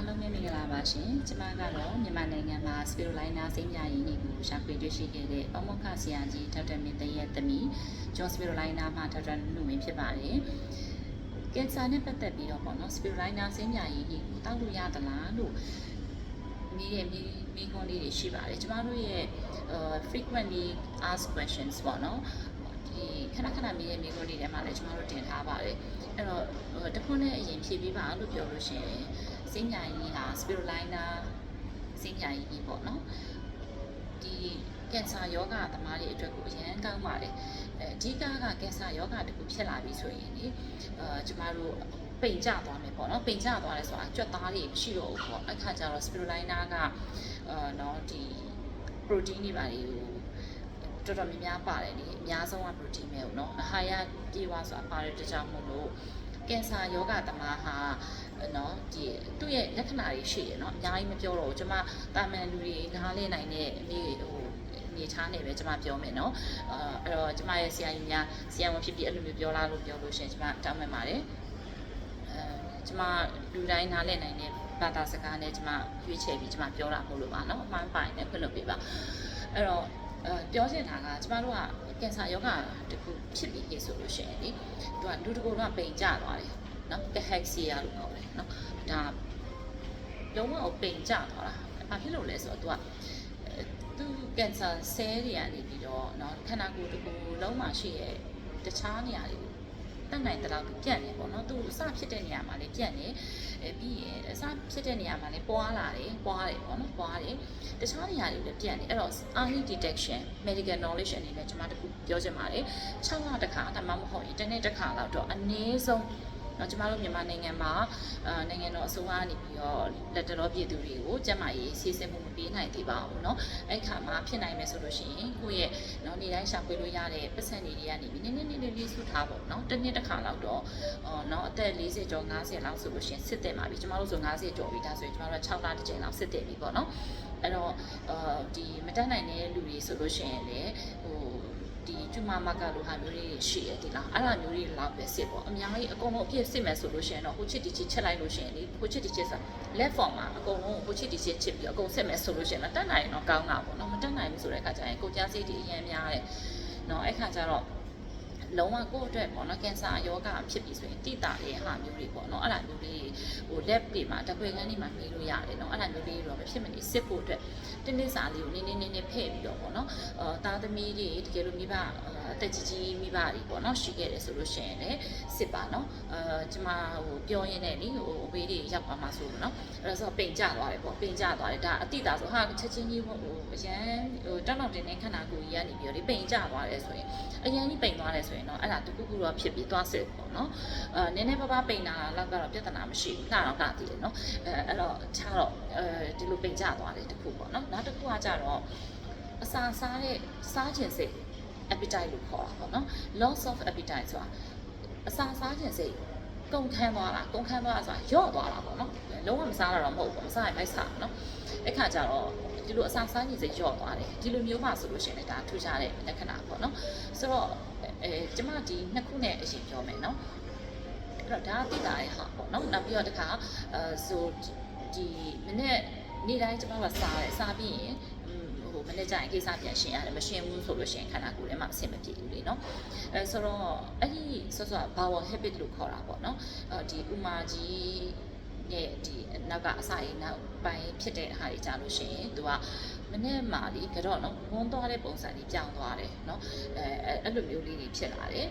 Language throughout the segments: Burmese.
အားလုံးပဲမင်္ဂလာပါရှင်ကျမကတော့မြန်မာနိုင်ငံမှာစပီရိုလိုင်းနာစိမ်းပြာရည်ကိုရှာဖွေတွေ့ရှိခဲ့တဲ့ပေါမောက္ခဆရာကြီးဒေါက်တာမင်းသိန်းရဲ့သမီးဂျွန်စပီရိုလိုင်းနာမှာဒေါက်တာနုဝင်းဖြစ်ပါတယ်ကင်ဆာနဲ့ပတ်သက်ပြီးတော့ပေါ့နော်စပီရိုလိုင်းနာစိမ်းပြာရည်ကိုတောက်လို့ရသလားလို့မိခွန်းလေးတွေရှိပါတယ်ကျမတို့ရဲ့ frequently asked questions ပေါ့နော်ဒီခဏခဏမိခွန်းလေးထဲမှာလည်းကျမတို့တင်ထားပါတယ်အဲ့တော့တခုနဲ့အရင်ဖြည့်ပေးပါလို့ပြောလို့ရှိရင်စိမ်းပြာရည်ဟာ spirulina စိမ်းပြာရည်ပေါ့နော်ဒီကင်ဆာယောဂသမားတွေအတွက်ကိုအရင်ကောင်းပါတယ်အဓိကကင်ဆာယောဂတခုဖြစ်လာပြီဆိုရင်လေကျမတို့ပိန်ကျသွားမယ်ပေါ့နော်ပိန်ကျသွားတယ်ဆိုတာကြွက်သားတွေမရှိတော့ဘူးပေါ့အခါကျတော့ spirulina ကနော်ဒီ protein တွေပါတွေကိုတော်တော်များများပါတယ်လေအများဆုံးက protein ပဲပေါ့နော်အဟာရပြေဝဆိုတာပါတယ်တကြောင်မို့လို့ကင်ဆာယောဂသမားဟာနော်ဒီသူ့ရဲ့လက္ခဏာတွေရှိရနော်အများကြီးမပြောတော့ဘူးကျွန်မတာမန်လူတွေနားလည်နိုင်အနေထားနေပဲကျွန်မပြောမယ်နော်အဲ့တော့ကျွန်မရဲ့ဆရာကြီးများဆရာဝန်ဖြစ်ပြီးအဲ့လိုမျိုးပြောလာလို့ပြောလို့ရှင်ကျွန်မတောင်းပန်ပါတယ်ကျွန်မလူတိုင်းနားလည်နိုင်တဲ့ဘာသာစကားနဲ့ကျွန်မရွေးချယ်ပြီးကျွန်မပြောတာမဟုတ်လို့ပါနော်အမှန်ပိုင်းနဲ့ဖွင့်လို့ပြပါအဲ့တော့ပြောချင်တာကကျမတို့ကကင်ဆာယောဂတခုဖြစ်ပြီးဆိုလို့ရှိရင်လေသူကလူတကူတော့ပိန်ကျသွားတယ်နော်ကဟက်ဆီယာလို့ခေါ်တယ်နော်ဒါလုံးဝပိန်ကျသွားတာဘာဖြစ်လို့လဲဆိုတော့သူကင်ဆာဆဲတွေကနေပြီးတော့နော်ခန္ဓာကိုယ်တကူလုံးမှာရှိရဲ့တခြားနေရာတွေတတ်နိုင်တဲ့လောက်ပြန့်နေပေါ့နော်သူအစဖြစ်တဲ့နေရာမှာလည်းပြန့်နေပြီးရင်အစဖြစ်တဲ့နေရာမှာလည်းပွားတယ်ပေါ့နော်ပွားတယ်တခြားနေရာတွေလည်းပြန့်နေအဲ့တော့ early detection medical knowledge အနေနဲ့ကျွန်မတခုပြောချင်ပါတယ်6လတစ်ခါဒါမှမဟုတ်ရင်တစ်နှစ်တစ်ခါလောက်တော့အနည်းဆုံးကျမတို့မြန်မာနိုင်ငံမှာနိုင်ငံတော်အစိုးရကနေပြီးတော့လက်တလောပြည်သူတွေကိုကျန်းမာရေးဆေးစစ်မှုမပေးနိုင်သေးပါဘူးเนาะအဲ့ခါမှာဖြစ်နိုင်မယ်ဆိုလို့ရှိရင်ကိုယ့်ရဲ့နေတိုင်းရှာဖွေလို့ရတဲ့ပတ်စံတွေကနေပြီးနည်းလေးစုထားဖို့เนาะတစ်နှစ်တစ်ခါလောက်တော့เนาะအသက်40ကျော်50လောက်ဆိုလို့ရှိရင်စစ်တယ်ပါပြီကျမတို့ဆို50ကျော်ပြီဒါဆိုရင်ကျမတို့က6လတစ်ကြိမ်လောက်စစ်တယ်ပြီပေါ့เนาะအဲ့တော့ဒီမတက်နိုင်တဲ့လူတွေဆိုလို့ရှိရင်လေဒီကျမမကလိုဟာမျိုးတွေရှိရတဲ့လားအဲ့ဒါမျိုးတွေလောက်ပဲစစ်ပေါ့အများကြီးအကုန်လုံးအပြည့်စစ်မယ်ဆိုလို့ရှိရင်တော့ဟိုချစ်တီချစ်ချက်လိုက်လို့ရှိရင်လေဟိုချစ်တီချစ်ဆို left form မှာအကုန်လုံးဟိုချစ်တီချစ်ချစ်ပြီးအကုန်စစ်မယ်ဆိုလို့ရှိရင်တော့တက်နိုင်တော့ကောင်းတာပေါ့နော်မတက်နိုင်ဘူးဆိုတဲ့အခါကျရင်ကိုကြားစိတ်တွေအရင်များတယ်နော်အဲ့ခါကျတော့လုံးဝကိုယ့်အတွက်ပေါ့နော်ကင်ဆာယောဂဖြစ်ပြီဆိုရင်တိတာရဲ့ဟာမျိုးတွေပေါ့နော်အဲ့ဒါမျိုးလေးဟို lab တွေမှာတခွေခန်းတွေမှာမေးလို့ရတယ်နော်အဲ့ဒါမျိုးလေးတော့မဖြစ်မနေစစ်ဖို့အတွက်တင်းတင်းစာလေးကိုနည်းနည်းဖဲ့ပြီးတော့ပေါ့နော်သားသမီးတွေတကယ်လို့မိဘအသက်ကြီးမိဘတွေပေါ့နော်ရှိခဲ့တယ်ဆိုလို့ရှိရင်လည်းစစ်ပါနော်ကျမဟိုပြောရင်းနဲ့လေဟိုအဝေးတွေရောက်ပါမှာဆိုလို့နော်အဲ့ဒါဆိုပိန်ကျသွားတယ်ပေါ့ပိန်ကျသွားတယ်ဒါအတိတာဆိုဟာချက်ချင်းကြီးဟိုအရန်ဟိုတောက်တောက်တင်းတင်းခန္ဓာကိုယ်ကြီးကနေပြီးတော့ဒီပိန်ကျသွားတယ်ဆိုရင်အရန်ကြီးပိန်သွားတယ်ဆိုရင်တော့အဲ့ဒါတခုခုတော့ဖြစ်ပြီးသွားစစ်ပေါ့နော်နည်းနည်းပါးပါးပိန်တာလောက်ကတော့ပြဿနာမရှိဘူးလှတော့လှသေးတယ်နော်အဲ့တော့ခြားတော့ဒီလိုပိန်ကျသွားတယ်တခုပေါ့နော်နောက်တစ်ခုကကြတော့အစာစားတဲ့စားခြင်းစိတ် appetite လို့ခေါ်တာပေါ့နော် loss of appetite ဆိုတာအစာစားခြင်းစိတ်ကုန်ခန်းသွားတာဆိုတာယော့သွားတာပေါ့နော်လုံးဝမစားတော့မဟုတ်ဘူးမစားရင်မိုက်စားနော်အဲ့ခါကျတော့ဒီလိုအစာစားခြင်းစိတ်ယော့သွားတယ်ဒီလိုမျိုးမှဆိုလို့ရှိရင်ဒါထူးခြားတဲ့လက္ခဏာပေါ့နော်ဆိုတော့ကျမဒီနှစ်ခုနဲ့အရင်ပြောမယ်နော်အဲ့တော့ဒါသိတာရဲ့ဟာပေါ့နော်နောက်ပြီးတော့တခါဆိုဒီမိနစ်နေ့တိုင်းကျမကစားပြီးရင်မနေ့ကျရင်ကိစ္စပြန်ရှင်းရတယ်မရှင်းဘူးဆိုလို့ရှိရင်ခန္ဓာကိုယ်ထဲမှာအဆင်မပြေဘူးလေနော်ဆိုတော့အဲ့ဒီဆော့ bowel habit လို့ခေါ်တာပေါ့နော်ဒီဥမာကြီးနဲ့ဒီနောက်ကအစာရည်နောက်ပိုင်းဖြစ်တဲ့ဟာတွေကြာလို့ရှိရင်သူကမနေ့မှလေကတော့နော်ဝန်းသွားတဲ့ပုံစံကြီးပြောင်းသွားတယ်နော်အဲ့လိုမျိုးလေးတွေဖြစ်လာတယ်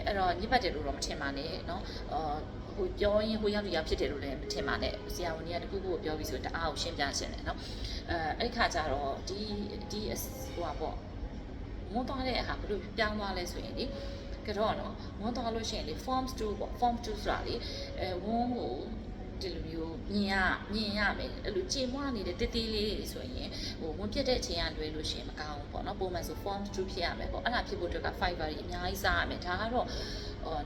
အဲ့တော့ညစ်ပတ်တယ်လို့တော့မထင်ပါနဲ့နော်ဟိုပြောရင်ဟိုရောက်တူရောက်ဖြစ်တယ်လို့လည်းမထင်ပါနဲ့ဆရာဝန်ကြီးကတခုခုကိုပြောပြီးဆိုတအားကိုရှင်းပြချင်တယ်နော်အဲ့ခါကျတော့ဒီဟိုပါပေါ့မွန်းသွားတဲ့အခါဘယ်လိုပြောင်းသွားလဲဆိုရင်လေကတော့နော်မွန်းသွားလို့ရှိရင်လေ form 2ပေါ့ form 2ဆိုတာလေဝန်းကိုဒီလိုမျိုးမြင်ရမယ်အဲ့လိုကြေမွနေတဲ့တေးသေးလေးတွေဆိုရင်ဟိုဝင်ပြတ်တဲ့အချိန်ကလွဲလို့ရှိရင်မကောင်းဘူးပေါ့နော်ပုံမှန်ဆို form 2ဖြစ်ရမယ်ပေါ့အဲ့ဒါဖြစ်ဖို့အတွက်က fiber တွေအများကြီးစားရမယ်ဒါကတော့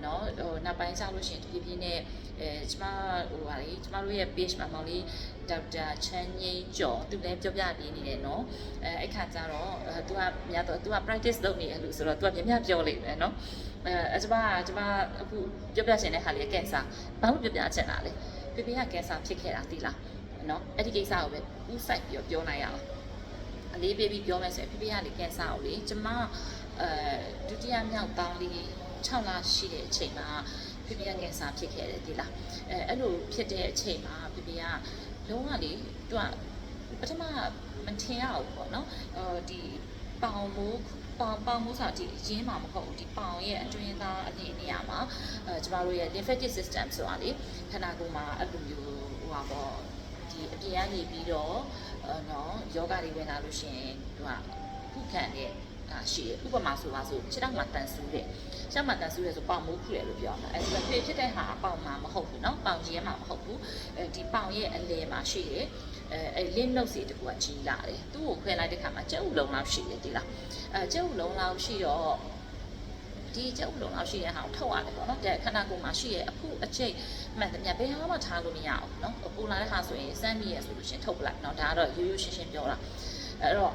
နော်နောက်ပိုင်းစားလို့ရှိရင်တဖြည်းနဲ့ကျမဟိုပါလေကျမတို့ရဲ့ page မှာမောင်လေးဒေါက်တာချမ်းငိမ့်ကျော်သူလည်းပြောပြပေးနေတယ်နော်အဲ့ခါကျတော့သူကများတော့သူက practice လုပ်နေတယ်လို့ဆိုတော့သူကများပြောလိမ့်မယ်နော်ကျမအခုပြောပြချင်တဲ့ဟာလေးကင်ဆာဘာလို့ပြောပြချင်တာလဲ ဖေဖေကကင်ဆာဖြစ်ခဲ့တာသိလားနော်အဲ့ဒီကိစ္စကိုပဲဥဆိုင်ပြီးပြောလိုက်ရအောင်အလေးပေးပြီးပြောမယ်ဆိုရင်ဖေဖေကလေကင်ဆာကိုလေကျမဒုတိယမြောက်ပေါင်းလေး6လရှိတဲ့အချိန်မှာဖေဖေကကင်ဆာဖြစ်ခဲ့တယ်ဒီလားအဲ့လိုဖြစ်တဲ့အချိန်မှာဖေဖေကလုံးဝလေသူကပထမမထင်ရဘူးပေါ့နော်ဒီပေါင်မိုးဆိုတာဒီရင်းမှာမဟုတ်ဘူးဒီပေါင်ရဲ့အတွင်းသားအနေနဲ့ရမှာကျမတို့ရဲ့ lymphatic system ဆိုတာလေခန္ဓာကိုယ်မှာအဲ့လိုမျိုးဟိုပါပေါ့ဒီအပြင်ကနေပြီးတော့နော်ယောဂတွေဝင်လာလို့ရှိရင်သူကခုခံတဲ့ရှိတယ်ဥပမာဆိုပါဆိုခြေထောက်မှာတန်ဆူးတယ်ခြေထောက်မှာတန်ဆူးတယ်ဆိုပေါင်မိုးခုတယ်လို့ပြောမှာအဲဒီဖြစ်တဲ့ဟာပေါင်မှာမဟုတ်ဘူးเนาะပေါင်ကြီးမှာမဟုတ်ဘူးဒီပေါင်ရဲ့အလယ်မှာရှိတယ်လင်းနှုတ်စီတကူကကြီးလာတယ်သူ့ကိုခွဲလိုက်တဲ့ခါမှာကြက်ဥလုံးလောက်ရှိတယ်ဒီလားကြက်ဥလုံးလောက်ရှိတော့ဒီကြက်ဥလုံးလောက်ရှိတဲ့ဟာကိုထုတ်ရတယ်ပေါ့နော်တဲ့ခန္ဓာကိုယ်မှာရှိရဲ့အခုအကျိတ်မှန်တယ်မြတ်ဘယ်ဟာမှထားလို့မရအောင်เนาะပူလာတဲ့ဟာဆိုရင်စမ်းမိရဆိုလို့ရှင်ထုတ်ပလိုက်เนาะဒါကတော့ရိုးရိုးရှင်းရှင်းပြောတာအဲ့တော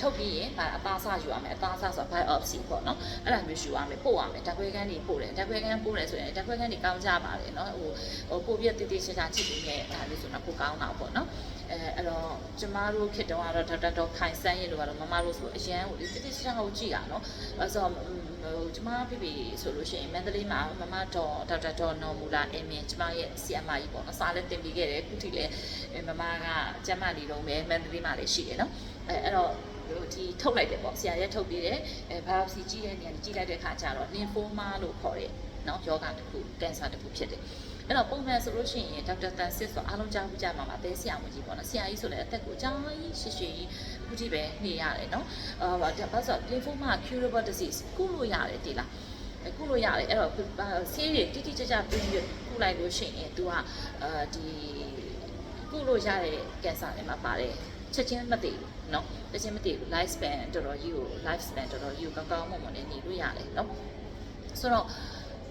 ့ထုတ်ပြီးရင်အသားစားယူရမယ်အသားစားဆို biopsy ပေါ့နော်အဲ့ဒါမျိုးယူရမယ်ပို့ရမယ်ဓာတ်ခွဲခန်းတွေပို့တယ်ဓာတ်ခွဲခန်းပို့တယ်ဆိုရင်ဓာတ်ခွဲခန်းတွေကောင်းကြပါလေနော်ဟိုပို့ပြတိတိကျကျချစ်ပြီးနဲ့ဒါလေးဆိုတော့ပိုကောင်းတာပေါ့နော်အဲ့တော့ကျမတို့ခေတ္တကတော့ဒေါက်တာဒေါ်ခိုင်ဆန်းရင်တို့ကတော့မမတို့ဆိုအရန်ကိုတိတိကျကျကိုကြည့်ရနော်အဲ့ဆိုကျမဖေဖေဆိုလို့ရှိရင်မန္တလေးမှာမမဒေါက်တာဒေါ်နော်မူလာအင်းမြင့်ကျမရဲ့ဆီအမကြီးပေါ့နော်စာလည်းတင်ပေးခဲ့တယ်ခုထိလည်းမမကကျမလီလုံးပဲမန္တလေးမှာလည်းရှိတယ်နော်အဲ့တော့ဒီထုတ်လိုက်တယ်ပေါ့ဆရာရဲ့ထုတ်ပြီးတယ်biopsy ကြည့်တဲ့နေရာကြည့်လိုက်တဲ့အခါကျတော့ lymphoma လို့ခေါ်တဲ့เนาะယောဂတစ်ခုကင်ဆာတစ်ခုဖြစ်တယ်အဲ့တော့ပုံမှန်ဆိုလို့ရှိရင်ဒေါက်တာတန်စစ်ဆိုအားလုံးကြားဘူးကြမှာပါပဲဆရာဝန်ကြီးပေါ့နော်ဆရာကြီးဆိုလည်းအသက်ကိုအကြာကြီးရှည်ရှည်ကြီးခုထိပဲနေရတယ်เนาะဘာဆို lymphoma curable disease ကုလို့ရတယ်ဒီလားကုလို့ရတယ်အဲ့တော့ဆေးတွေတိတိကျကျပြီးကုလိုက်လို့ရှိရင် तू ကဒီကုလို့ရတဲ့ကင်ဆာတွေမှာပါတယ်ချက်ချင်းမသိဘူးเนาะချက်ချင်းမသိဘူး life span တော်တော်ကြီးကို life span တော်တော်ကြီးကိုကောင်းကောင်းမွန်မွန်နဲ့နေလို့ရတယ်เนาะဆိုတော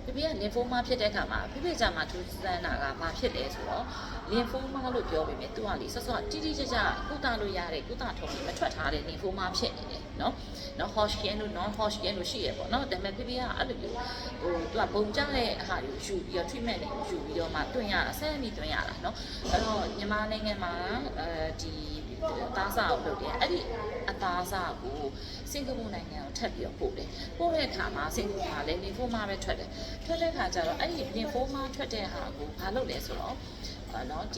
့ဖေဖေက lymphoma ဖြစ်တဲ့အခါမှာဖေဖေကြမှာထူးဆန်းတာကဘာဖြစ်လဲဆိုတော့ lymphoma လို့ပြောပေမဲ့သူကလေဆော့ဆော့တိတိကျကျကုသလို့ရတဲ့ကုသထုံးတွေမထွက်ထားတဲ့ lymphoma ဖြစ်နေတယ်เนาะHodgkin လို့ non Hodgkin လို့ရှိရပေါ့เนาะဒါပေမဲ့ဖေဖေကအဲ့လိုမျိုးသူကပုံကြတဲ့ဟာတွေကိုယူပြီးတော့ treatment တွေယူပြီးတော့မှတွင်ရတာဆက်ပြီးတွင်ရတာเนาะအဲ့တော့မြန်မာနိုင်ငံမှာဒီအသားစားကိုလုပ်တယ်အဲ့ဒီအသားစားကိုစင်ကာပူနိုင်ငံကိုထပ်ပြီးတော့ပို့တယ်ပို့တဲ့အခါမှာစင်ကာပူမှာလည်း lymphoma ပဲထွက်တဲ့အခါကျတော့အဲ့ဒီ lymphoma ထွက်တဲ့ဟာကိုဘာလုပ်လဲဆိုတော့နော်ဒ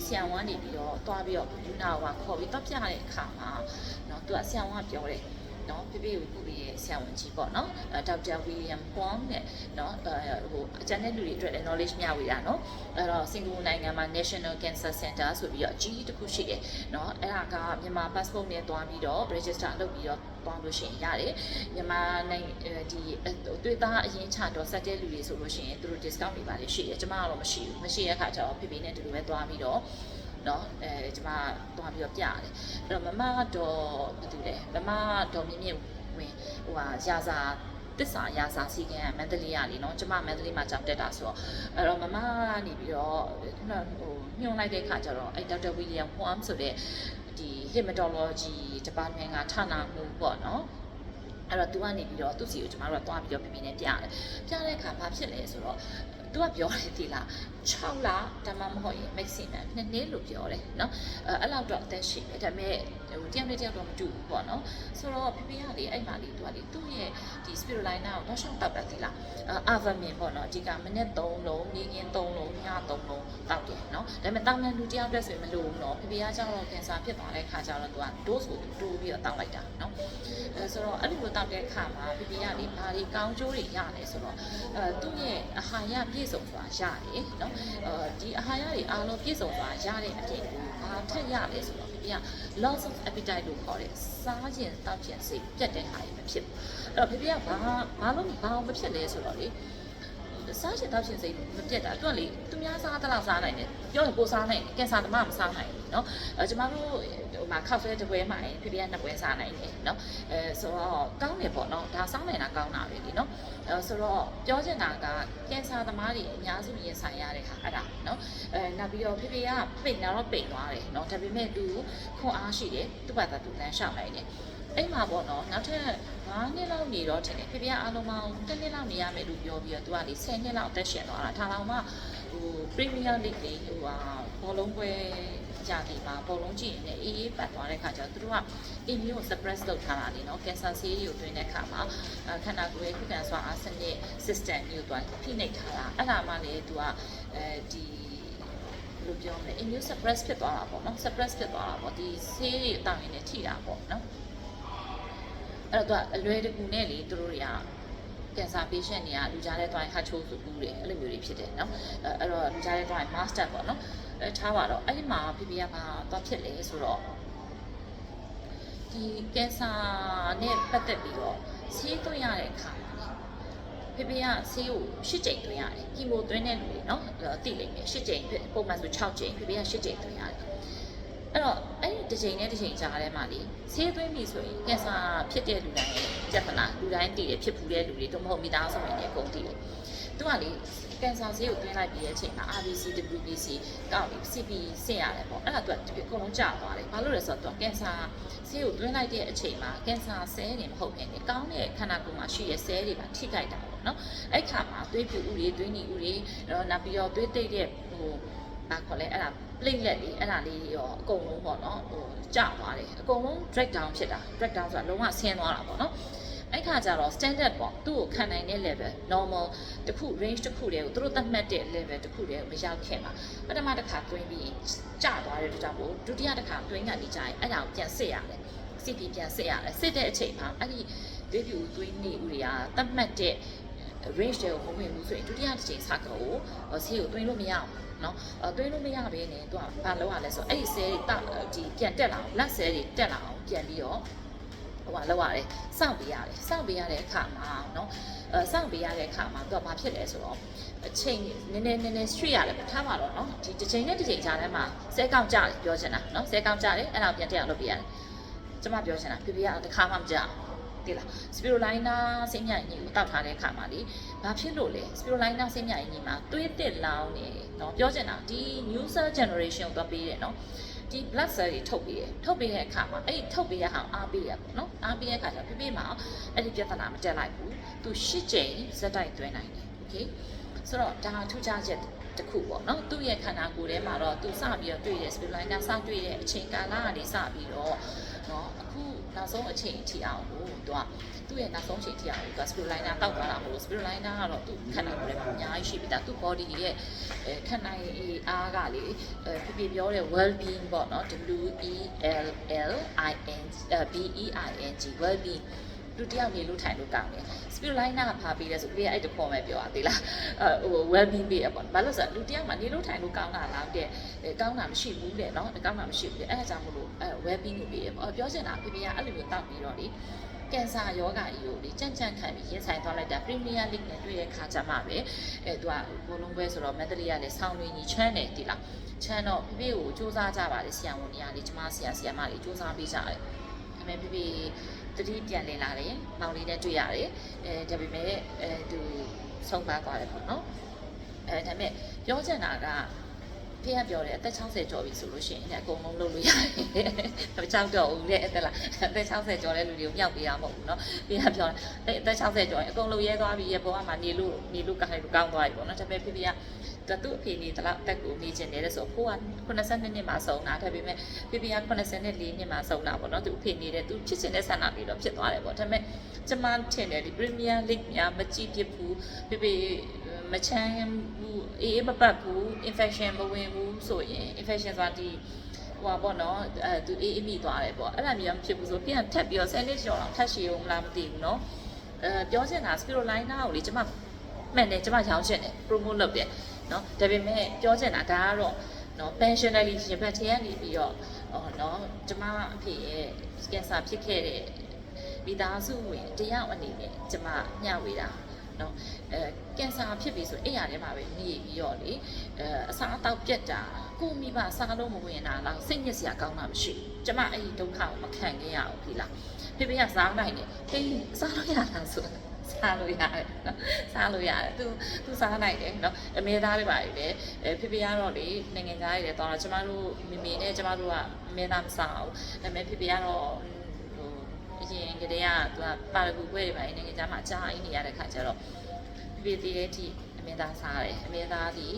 ီဆရာဝန်နေပြီးတော့တွားပြီးတော့လူနာကခေါ်ပြီးတော့ပြတဲ့အခါမှာနော်သူကဆရာဝန်ကပြောတယ်နော်ဖေဖေကိုကုပြီးရဲ့ဆရာဝန်ကြီးပေါ့နော်ဒေါက်တာဝီလီယမ်ကွန်နဲ့နော်ဟိုအကျဉ်းတဲ့လူတွေအတွက်လည်း knowledge မျှဝေတာနော်အဲ့တော့စင်ကာပူနိုင်ငံမှာ National Cancer Center ဆိုပြီးတော့အကြီးတစ်ခုရှိတယ်နော်အဲ့ဒါကမြန်မာ passport နဲ့တွားပြီးတော့ register လုပ်ပြီးတော့တွားလို့ရှိရင်ရတယ်မြန်မာနိုင်ငံဒီတွေ့သားအရင်ချတော့ဆက်တဲ့လူတွေဆိုလို့ရှိရင်သူတို့ discount တွေပါလေရှိတယ်ကျမကတော့မရှိဘူးမရှိတဲ့အခါကျတော့ဖေဖေနဲ့တူတူပဲတွားပြီးတော့နော်ကျွန်မတွားပြီးတော့ပြရတယ်အဲ့တော့မမကတော့ဘယ်သူလဲမမတော့မြင့်မြင့်ဝင်ဟိုဟာရာစာတစ္ဆာရာစာစီကံမန္တလေးရလीနော်ကျွန်မမန္တလေးမှာကြောက်တက်တာဆိုတော့အဲ့တော့မမကနေပြီးတော့ဟိုညွှန်လိုက်တဲ့ခါကျတော့အဲ့ဒေါက်တာဝီလီယမ်ဟွမ်ဆိုတဲ့ဒီ hematology department ကဌာနမှူးပေါ့နော်အဲ့တော့သူကနေပြီးတော့သူ့စီကိုကျွန်တော်တို့ကတွားပြီးတော့ပြပြနေပြတဲ့အခါဘာဖြစ်လဲဆိုတော့သူကပြောတယ်ဒီလား6လဒါမှမဟုတ်ရင် maximum 2နှစ်လို့ပြောတယ်เนาะအဲ့လောက်တော့အသက်ရှိတယ်ဒါပေမဲ့ဟိုတယောက်နဲ့တယောက်တော့မတူဘူးပေါ့နော်ဆိုတော့ဖေဖေကလေအဲ့မှာလေသူကလေသူ့ရဲ့ဒီ spirulina ကိုတော့ရှောက်တောက်တာဒီလားavamin ပေါ့နော်ဒီကမိနစ်3လုံးနေ့ကင်း3လုံးည3လုံးတောက်တယ်เนาะဒါပေမဲ့တာမန်လူတယောက်တက်ဆိုရင်မလိုဘူးเนาะဖေဖေကကြောက်တော့ကင်ဆာဖြစ်သွားတဲ့ခါကျတော့သူက dose ကိုတိုးပြီးတော့တောက်လိုက်တာเนาะဆိုတော့အဲ့ဒီလိုတောက်တဲ့ခါမှာဖေဖေကလေဘာတွေကောင်းကျိုးတွေရလဲဆိုတော့သူ့ရဲ့အာဟာရပြည့်စုံစွာရတယ်เนาะဒီအာဟာရတွေအားလုံးပြည့်စုံစွာရတဲ့အပြင်ကိုဘာထက်ရလဲဆိုတော့ဖေဖေက loss of appetite လို့ခေါ်တယ်စားခြင်းတောက်ခြင်းစိတ်ပြတ်တဲ့ဟာတွေမဖြစ်ဘူးအဲ့တော့ဖေဖေကဘာလို့မဖြစ်လဲဆိုတော့လေစားခြင်းတောက်ခြင်းစိတ်မပြတ်တာသူကလေသူများစားတလောက်စားနိုင်တယ်ပြောရင်ကိုစားနိုင်တယ်ကင်ဆာသမားမစားနိုင်ဘူးเนาะကျမတို့ဟိုမှာခောက်ဆွဲတစ်ပွဲမှရင်ဖေဖေက2ပွဲစားနိုင်တယ်เนาะဆိုတော့ကောင်းတယ်ပေါ့เนาะဒါစားနိုင်တာကောင်းတာပဲလीเนาะဆိုတော့ပြောချင်တာကကင်ဆာသမားတွေအများစုရင်ဆိုင်ရတဲ့ဟာအဲ့ဒါเนาะနောက်ပြီးတော့ဖေဖေကပိတ်တော့ပိတ်သွားတယ်เนาะဒါပေမဲ့သူခွန်အားရှိတယ်သူ့ဘာသာသူလမ်းလျှောက်နိုင်တယ်အဲ့မှာပေါ့နော်နောက်ထပ်9နှစ်လောက်နေတော့ထင်တယ်ဖေဖေကအားလုံးပေါင်း10နှစ်လောက်နေရမယ်လို့ပြောပြီးတော့သူကလေ10နှစ်လောက်အသက်ရှင်သွားတာဒါတောင်မှဟ Premier League တွေဟိုဟာဘောလုံးပွဲကြာတီမှာဘောလုံးကြည့်နေအေးပတ်သွားတဲ့ခါကျတော့သူတို့က immune suppress လုပ်ထားတာလေနော် cancer ဆေးတွေကိုတွင်းတဲ့ခါမှာခန္ဓာကိုယ်ရဲ့ခုခံစွမ်းအားစနစ် system မျိုးသွားဖိနှိပ်ထားတာအဲ့ဒါမှလည်းသူကဒီလို့ပြောမယ် immune suppress ဖြစ်သွားတာပေါ့နော် suppress ဖြစ်သွားတာပေါ့ဒီဆေးတွေတောင်းရင်လည်းထိတာပေါ့နော်အဲ့တော့သူကအလွယ်တကူနဲ့လေသူတို့တွေကcancer patient တွေကလူကြားထဲသွားရင်ခါချိုးစုကူးတယ်အဲ့လိုမျိုးတွေဖြစ်တယ်နော်အဲ့တော့လူကြားထဲသွားရင် master ပေါ့နော်ထားပါတော့အဲ့ဒီမှာဖေဖေကဘာသွားဖြစ်လဲဆိုတော့ဒီcancer နဲ့ပတ်သက်ပြီးတော့ဆေးသွင်းရတဲ့အခါမှာဖေဖေကဆေးကို8ကြိမ်သွင်းရတယ်ကီမိုသွင်းတဲ့လူတွေနော်သိလိမ့်မယ်8ကြိမ်ပုံမှန်ဆို6ကြိမ်ဖေဖေက8ကြိမ်သွင်းရတယ်အဲ့တော့အဲ့ဒီတစ်ချိန်နဲ့တစ်ချိန်ကြားထဲမှာလေဆေးသွင်းပြီဆိုရင်ကင်ဆာဖြစ်တဲ့လူတိုင်းပြဿနာလူတိုင်းတည်တယ်ဖြစ်ဖူးတဲ့လူတွေတို့မဟုတ်မိသားစုဝင်တွေအကုန်တည်တယ်သူကလေကင်ဆာဆေးကိုသွင်းလိုက်ပြီးတဲ့အချိန်မှာ RBC WBC ကောက်ပြီး CP ဆင့်ရတယ်ပေါ့အဲ့ဒါသူကအကုန်လုံးကျသွားတယ်ဘာလို့လဲဆိုတော့ကင်ဆာဆေးကိုသွင်းလိုက်တဲ့အချိန်မှာကင်ဆာဆဲတွေမဟုတ်ဘဲနဲ့ကောင်းတဲ့ခန္ဓာကိုယ်မှာရှိတဲ့ဆဲတွေပါထိခိုက်တာပေါ့နော်အဲ့ခါမှာသွေးပြူဥတွေသွေးနီဥတွေနောက်ပြီးတော့သွေးတိတ်တဲ့ဟိုဘာခေါ်လဲအဲ့ဒါ platelet တွေအဲ့ဒါလေးရောအကုန်လုံးပေါ့နော်ဟိုကျသွားတယ်အကုန်လုံး drag down ဖြစ်တာ drag down ဆိုတာလုံးဝဆင်းသွားတာပေါ့နော်အဲ့ခါကျတော့ standard ပေါ့သူ့ကိုခံနိုင်တဲ့ level normal တခု range တခုတည်းကိုသူတို့သတ်မှတ်တဲ့ level တခုတည်းကိုမရောက်ခင်မှာပထမတစ်ခါတွင်းပြီးကျသွားတဲ့အတွက်ကြောင့်မို့ဒုတိယတစ်ခါတွင်းကနေကြရင်အဲ့ဒါကိုပြန်စစ်ရတယ်စစ်ပြီးပြန်စစ်ရတယ်စစ်တဲ့အချိန်မှာအဲ့ဒီသွေးပြူသွေးနေဦးတွေကသတ်မှတ်တဲ့ range တွေကိုမဝင်ဘူးဆိုရင်ဒုတိယတစ်ချိန်စကောဆေးကိုတွင်းလို့မရအောင်နော်တွင်းလို့မရဘဲနဲ့သူကဘာလုပ်ရလဲဆိုတော့အဲ့ဒီဆဲတွေဒီပြန်တက်လာအောင်လက်ဆဲတွေတက်လာအောင်ပြန်ပြီးတော့ဟိုကလောက်ရတယ်စောင့်ပေးရတယ်စောင့်ပေးရတဲ့အခါမှာနော်စောင့်ပေးရတဲ့အခါမှာသူကဘာဖြစ်လဲဆိုတော့အချိန်နည်းနည်း straight ရတယ်ထားပါတော့နော်ဒီတစ်ချိန်နဲ့တစ်ချိန်ကြားထဲမှာဆဲကောက်ကြတယ်ပြောချင်တာနော်ဆဲကောက်ကြတယ်အဲ့ဒါကိုပြန်တက်အောင်လုပ်ပေးရတယ်ကျမပြောချင်တာဖေဖေကတစ်ခါမှမကြတိလား spirulina ဆေးမြတ်အင်ကြီးကိုတောက်ထားတဲ့အခါမှာလေဘာဖြစ်လို့လဲ spirulina ဆေးမြတ်အင်ကြီးမှာသွေးတစ်လောင်းနေเนาะပြောချင်တာဒီ new cell generation ကိုသွားပေးတယ်เนาะဒီ blood cell တွေထုတ်ပေးတယ်ထုတ်ပေးတဲ့အခါမှာအဲ့ဒီထုတ်ပေးရအောင်အားပေးရပေါ့เนาะအားပေးတဲ့အခါကျတော့ဖေဖေမှာအဲ့ဒီပြဿနာမတက်လိုက်ဘူးသူ8ကြိမ်ဇက်တိုက်သွင်းနိုင်တယ် okay ဆိုတော့ဒါထူးခြားချက်တစ်ခုပေါ့နော်သူ့ရဲ့ခန္ဓာကိုယ်ထဲမှာတော့သူစပြီးတော့တွေ့တဲ့ spirulina စတွေ့တဲ့အချိန်ကာလကနေစပြီးတော့နော်အခုနောက်ဆုံးအချိန်ထိအောင်ကိုသူ့ရဲ့နောက်ဆုံးအချိန်ထိအောင်သူ spirulina တောက်သွားတာမဟုတ် spirulina ကတော့သူ့ခန္ဓာကိုယ်ထဲမှာအများကြီးရှိပြီးသားသူ့ body ရဲ့ခန္ဓာရဲ့အားကလေပြပြောတဲ့ well being ပေါ့နော် WELLING well being လူတယောက်နေလို့ထိုင်လို့ကောင်းတယ် spirulina ကဖာပေးတယ်ဆိုပြီးအဲ့တခေါ်မဲ့ပြောတာသိလားဟို well being ပေးရပေါ့ဘာလို့ဆိုလူတယောက်မှာနေလို့ထိုင်လို့ကောင်းတာလားတဲ့ကောင်းတာမရှိဘူးတဲ့နော်ကောင်းတာမရှိဘူးတဲ့အဲ့ဒါကြောင့်မလို့well being ကိုပေးရပေါ့ပြောချင်တာဖေဖေကအဲ့လိုမျိုးတောက်ပြီးတော့လေကင်ဆာယောဂါကြီးကိုလေကြံ့ကြံ့ခံပြီးရင်ဆိုင်သွားလိုက်တာ Premier League နဲ့တွေ့တဲ့ခါကျမှပဲသူကဘောလုံးပွဲဆိုတော့မက်ဒလီကလည်းဆောင်းတွင်ကြီးချမ်းတယ်သိလားချမ်းတော့ဖေဖေကိုစူးစမ်းကြပါလေဆရာဝန်တွေကလေကျမဆရာမတွေစူးစမ်းပေးကြတယ်ဒါပေမဲ့ဖေဖေတတိပြန်လည်လာတယ်မောင်လေးနဲ့တွေ့ရတယ်ဒါပေမဲ့သူဆုံးပါသွားတယ်ပေါ့နော်ဒါပေမဲ့ပြောချင်တာကဖေကပြောတယ်အသက်60ကျော်ပြီဆိုလို့ရှိရင်လည်းအကုန်လုံးလုပ်လို့ရတယ်မကြောက်တော့ဘူးတဲ့အသက်လားအသက်60ကျော်တဲ့လူတွေကိုမြောက်ပေးရမှာမဟုတ်ဘူးเนาะဖေကပြောတယ်အသက်60ကျော်ရင်အကုန်လုံးရဲသွားပြီရဲ့ဘဝမှာနေလို့ကောင်းတယ်ကောင်းသွားပြီပေါ့เนาะဒါပေမဲ့ဖေကသူ့အဖေနေတလောက်တက်ကိုနေကျင်တယ်ဆိုဖိုးက82နှစ်မှာဆုံးတာဒါပေမဲ့ဖေဖေက84နှစ်မှာဆုံးတာပေါ့နော်သူအဖေနေတဲ့သူဖြစ်ချင်တဲ့ဆန္ဒလေးတော့ဖြစ်သွားတယ်ပေါ့ဒါပေမဲ့ကျမထင်တယ်ဒီ Premier League များမကြည့်ဖြစ်ဘူးဖေဖေမချမ်းဘူးအေးမပတ်ဘူး infection မဝင်ဘူးဆိုရင် infection ဆိုတာဒီဟိုပါပေါ့နော်သူအေးမိသွားတယ်ပေါ့အဲ့ဒါမျိုးမဖြစ်ဘူးဆိုပြန်ထပ်ပြီးတော့10နှစ်ကျော်တော့ထပ်ရှည်အောင်မလားမသိဘူးနော်ပြောချင်တာ spirulina ကိုလေကျမမှန်တယ်ကျမရောင်းချင်တယ် promote လုပ်တယ်နော်ဒါပေမဲ့ပြောချင်တာဒါကတော့နော် pensionally ရင်ဘတ်ထဲကနေပြီးတော့နော်ကျမအဖေရဲ့ကင်ဆာဖြစ်ခဲ့တဲ့မိသားစုဝင်တယောက်အနေနဲ့ကျမမျှဝေတာနော်ကင်ဆာဖြစ်ပြီဆိုအဲ့ရထဲမှာပဲနေပြီးတော့လေအစားအသောက်ပြတ်တာကိုမိဘစားလို့မဝင်တာလားစိတ်ညစ်စရာကောင်းတာမရှိဘူးကျမအဲ့ဒီဒုက္ခကိုမခံခဲ့ရဘူးဒီလားဖေဖေကစားနိုင်တယ်ဖေးစားလို့ရတာဆိုစားလို့ရတယ်နော်စားလို့ရတယ်သူစားနိုင်တယ်နော်အမေသားတွေပါလေဖေဖေကတော့လေနိုင်ငံသားတွေလည်းတော့ကျမတို့မေနဲ့ကျမတို့ကအမေသားမစားဘူးဒါပေမဲ့ဖေဖေကတော့အရင်ကတည်းကသူကပါရဂူခွဲတွေပါနိုင်ငံသားမှာအကြားအိနေရတဲ့ခါကျတော့ဖေဖေတည်တဲ့အထိအ မင်းသားစားတယ်အမင်းသားဒီ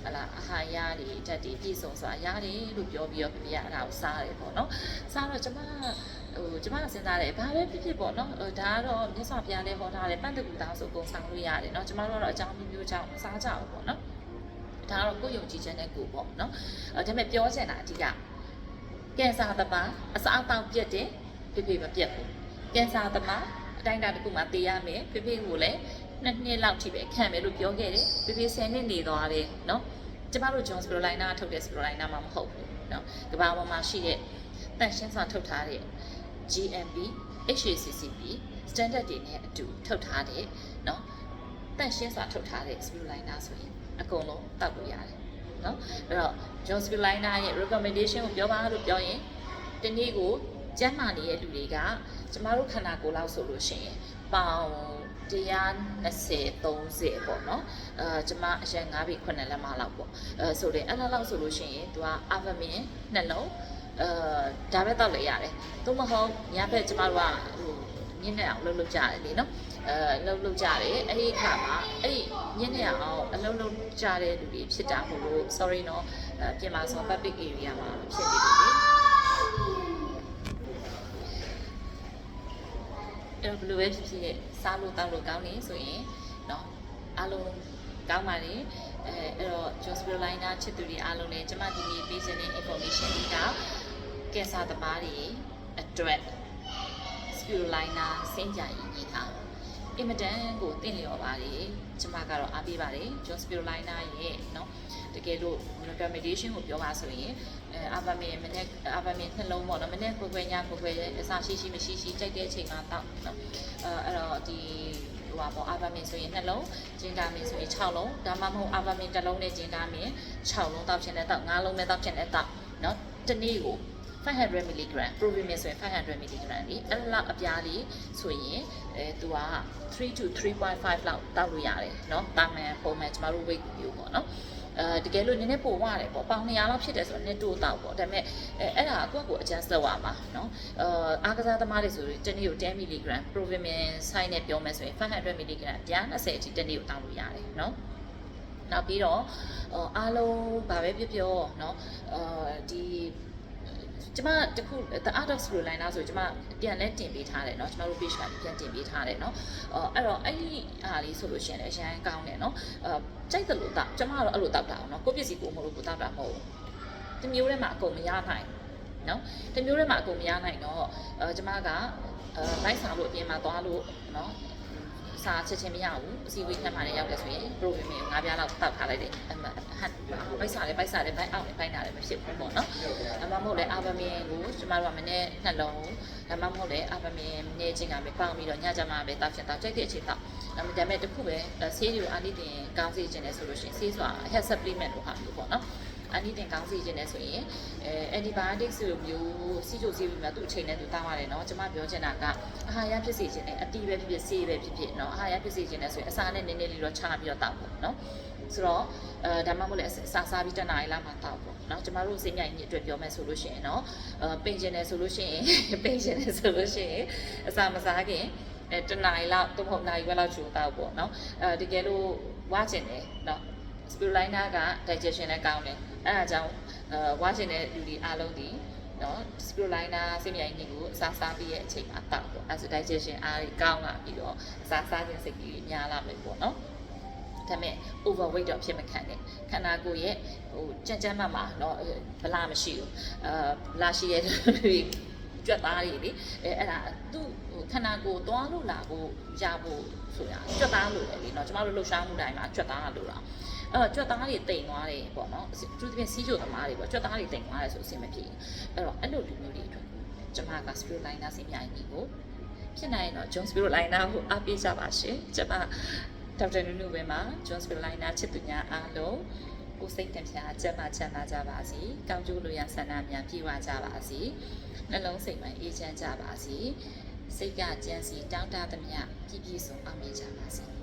ဟလာအဟာရတွေတက်တွေပြည့်စုံစွာရတယ်လို့ပြောပြီးတော့ဖေဖေကအဲ့ဒါကိုစားတယ်ပေါ့နော်စားတော့ကျမစဉ်းစားတယ်ဘာပဲဖြစ်ဖြစ်ပေါ့နော်ဒါကတော့မြတ်စွာဘုရားလည်းဟောထားတယ်ပန့်တကူသားဆိုပုံဆောင်လို့ရတယ်နော်ကျမတို့ကတော့အကြောင်းမျိုးကြောင့်စားကြအောင်ပေါ့နော်ဒါကတော့ကိုယ်ယုံကြည်ချက်နဲ့ကိုပေါ့နော်ဒါပေမဲ့ပြောချင်တာအဓိကကင်ဆာသမားအစားအသောက်ပြတ်တယ်ဖေဖေမပြတ်ဘူးကင်ဆာသမားအတိုင်းအတာတစ်ခုမှတေးရမယ်ဖေဖေကိုလည်း2 နှစ်လောက်ထိပဲခံမယ်လို့ပြောခဲ့တယ်ဖေဖေ10 နှစ်နေသွားတယ်နော်ကျမတို့ John Spirulina ထုတ်တဲ့ Spirulina မှာမဟုတ်ဘူးနော်ကမ္ဘာပေါ်မှာရှိတဲ့တန့်ရှင်းစွာထုတ်ထားတဲ့ GMP HACCP standard တွေနဲ့အတူထုတ်ထားတဲ့နော်တန့်ရှင်းစွာထုတ်ထားတဲ့ Spirulina ဆိုရင်အကုန်လုံးတောက်လို့ရတယ်နော်အဲ့တော့ John Spirulina ရဲ့ recommendation ကိုပြောပါလို့ပြောရင်ဒီနေ့ကိုကျန်းမာနေတဲ့လူတွေကကျမတို့ခန္ဓာကိုယ်လောက်ဆိုလို့ရှိရင်ပေါင်120 30ပေါ့နော်ကျမအရင်9 ปี 9 လက်မလောက်ပေါ့ဆိုတဲ့အဲ့လောက်ဆိုလို့ရှိရင်သူက Avamyn နှလုံးဒါပဲတောက်လိုက်ရတယ်သို့မဟုတ်ညဘက်ကျမတို့ကဟိုညနေအောင်လှုပ်ကြတယ်လေနော်လှုပ်ကြတယ်အဲ့ဒီအခါမှာအဲ့ဒီညနေအောင်အလုပ်လုပ်ကြတဲ့လူတွေဖြစ်တာမို့လို့ sorry နော်ပြင်မာဆောင် public area မှာဖြစ်နေတယ်လေအဲ့ဘယ်လိုပဲဖြစ်ဖြစ်စားလို့တောက်လို့ကောင်းနေဆိုရင်เนาะအားလုံးကောင်းပါလေအဲ့တော့ John Spirulina ချစ်သူတွေအားလုံးလည်းကျမဒီနေ့ပေးခြင်းတဲ့ information တွေကကင်ဆာသမားတွေအတွက် Spirulina စင်ကြရည်ကြီးတာအင်မတန်ကိုတင့်လျော်ပါတယ်ကျမကတော့အားပေးပါတယ် John Spirulina ရဲ့เนาะတကယ်လို့ recommendation ကိုပြောပါဆိုရင်Avamyn နှလုံးပေါ့နော်မနေ့ခွဲညခွဲအစာရှိမရှိကြိုက်တဲ့အချိန်မှာတောက်နော်အဲ့တော့ဒီဟိုပါပေါ့ Avamyn ဆိုရင်နှလုံးဂျင်ကာမင်ဆိုရင်6လုံးဒါမှမဟုတ် Avamyn တစ်လုံးနဲ့ဂျင်ကာမင်6လုံးတောက်ချင်တဲ့တောက်5လုံးနဲ့တောက်ချင်တဲ့တောက်နော်တနေ့ကို500 mg Provimyn ဆိုရင်500 mg လေအဲ့လောက်အပြားလေးဆိုရင်သူက3 to 3.5 လောက်တောက်လို့ရတယ်နော်တာမန်ပုံမှန်ကျမတို့ weight မျိုးပေါ့နော်တကယ်လို့နည်းနည်းပိုဝရတယ်ပေါ့ပေါင်200လောက်ဖြစ်တယ်ဆိုတော့နှစ်တိုးတောက်ပေါ့ဒါပေမဲ့အဲ့ဒါကိုယ့်ကို adjust လုပ်ရမှာเนาะအားကစားသမားတွေဆိုရင်တနေ့ကို10 mg Provimyn ဆိုင်နဲ့ပြောမယ်ဆိုရင်500 mg 120အထိတနေ့ကိုတောက်လို့ရတယ်เนาะနောက်ပြီးတော့အားလုံးဗာပဲပြောเนาะဒီကျမတခု The Art of Spirulina ဆိုကျမပြန်လဲတင်ပေးထားတယ်เนาะကျမတို့ page ကပြန်တင်ပေးထားတယ်เนาะအဲ့တော့အဲ့ဒီအားလေးဆိုလို့ရှိရင်လည်းအရင်ကောင်းတယ်เนาะကြိုက်တယ်လို့တောက်ကျမကတော့အဲ့လိုတောက်တာအောင်เนาะကိုယ့်ပစ္စည်းကိုမလို့ကိုတောက်တာမဟုတ်ဘူးတမျိုးထဲမှာအကုန်မရနိုင်เนาะတမျိုးထဲမှာအကုန်မရနိုင်တော့ကျမကလိုက်ဆောင်လို့အပြင်မှာသွားလို့เนาะစားချက်ချင်းမရဘူးအစီအဝေးခန့်မှလည်းရောက်တယ်ဆိုရင် Provimyn ကို9 ပြားလောက်တောက်ထားလိုက်တယ်ပိုက်စားတယ်ဘိုက်အောက်နဲ့ဘိုက်နာလည်းမဖြစ်ဘူးပေါ့နော်ဒါမှမဟုတ်လည်း Avamyn ကိုကျမတို့ကမနေ့နှလုံးဒါမှမဟုတ်လည်း Avamyn နေ့ချင်းကပဲပေါင်းပြီးတော့ညကြမှာပဲတောက်ချင်တောက်ကြိုက်တဲ့အချိန်တောက်ဒါပေမဲ့တခုပဲဆေးတွေကိုအာနိသင်ကောင်းစေခြင်းနဲ့ဆိုလို့ရှိရင်ဆေးဆိုတာ health supplement လို့ဟာမျိုးပေါ့နော်အာနိသင်ကောင်းစေခြင်းနဲ့ဆိုရင်antibiotics လိုမျိုးစီချိုဆေးပြီးမှသူ့အချိန်နဲ့သူတောင်းရတယ်เนาะကျမပြောချင်တာကအဟာရဖြစ်စေခြင်းနဲ့အတီးပဲဖြစ်ဖြစ်ဆေးပဲဖြစ်ဖြစ်เนาะအဟာရဖြစ်စေခြင်းနဲ့ဆိုရင်အစာနဲ့နည်းနည်းလေးတော့ချပြီးတော့တောက်ပေါ့เนาะဆိုတော့ဒါမှမဟုတ်လည်းစားပြီးတနားရီလောက်မှတောက်ပေါ့เนาะကျမတို့စိတ်မြိုင်ကြီးအတွက်ပြောမယ်ဆိုလို့ရှိရင်เนาะပိန်ကျင်တယ်ဆိုလို့ရှိရင်အစာမစားခင်တနားရီလောက်သို့မဟုတ်နာရီဝက်လောက်ချိုးတောက်ပေါ့เนาะတကယ်လို့ဝါကျင်တယ်เนาะSpirulina က digestion လည်းကောင်းတယ်အဲ့ဒါကြောင့်ဝါကျင်တဲ့လူတွေအားလုံးဒီနော် Spirulina စိတ်မြိုင်ကြီးကိုအစားစားပြီးရဲ့အချိန်မှာတောက်ပေါ့အဲ့ဒါ digestion အားကြီးကောင်းလာပြီးတော့အစားစားခြင်းစိတ်ကြီးများလာမယ်ပေါ့နော်ဒါပေမဲ့ overweight တော့ဖြစ်မခံနဲ့ခန္ဓာကိုယ်ရဲ့ဟိုကြမ်းမာเนาะဗလာမရှိဘူးဗလာရှိရဲ့ကြွက်သားတွေလေအဲ့ဒါသူ့ခန္ဓာကိုယ်သွားလို့လာဖို့ရဖို့ဆိုတာကြွက်သားလို့လေเนาะကျမတို့လှူရှားမှုတိုင်းမှာကြွက်သားလို့လားကြွက်သားတွေတိမ်သွားတယ်ပေါ့နော်သူတို့ပြင်စီးချိုသမားတွေပေါ့ကြွက်သားတွေတိမ်သွားတယ်ဆိုအဆင်မပြေဘူးအဲ့တော့အဲ့လိုလူမျိုးတွေအတွက်ကျမက Spirulina စိတ်မြိုင်ကြီးကိုဖြစ်နိုင်ရင်တော့ John Spirulina ကိုအားပေးကြပါရှင်ကျမဒေါက်တာနုနုပဲမှာ John Spirulina ချစ်သူများအားလုံးကိုစိတ်တပြားကျန်းမာချမ်းသာကြပါစေကောင်းကျိုးလိုရာဆန္ဒများပြည့်ဝကြပါစေနှလုံးစိတ်ပိုင်းအေးချမ်းကြပါစေစိတ်ကကြံစီတောင်းတသမျှပြည့်ပြည့်စုံအောင်မြင်ကြပါစေ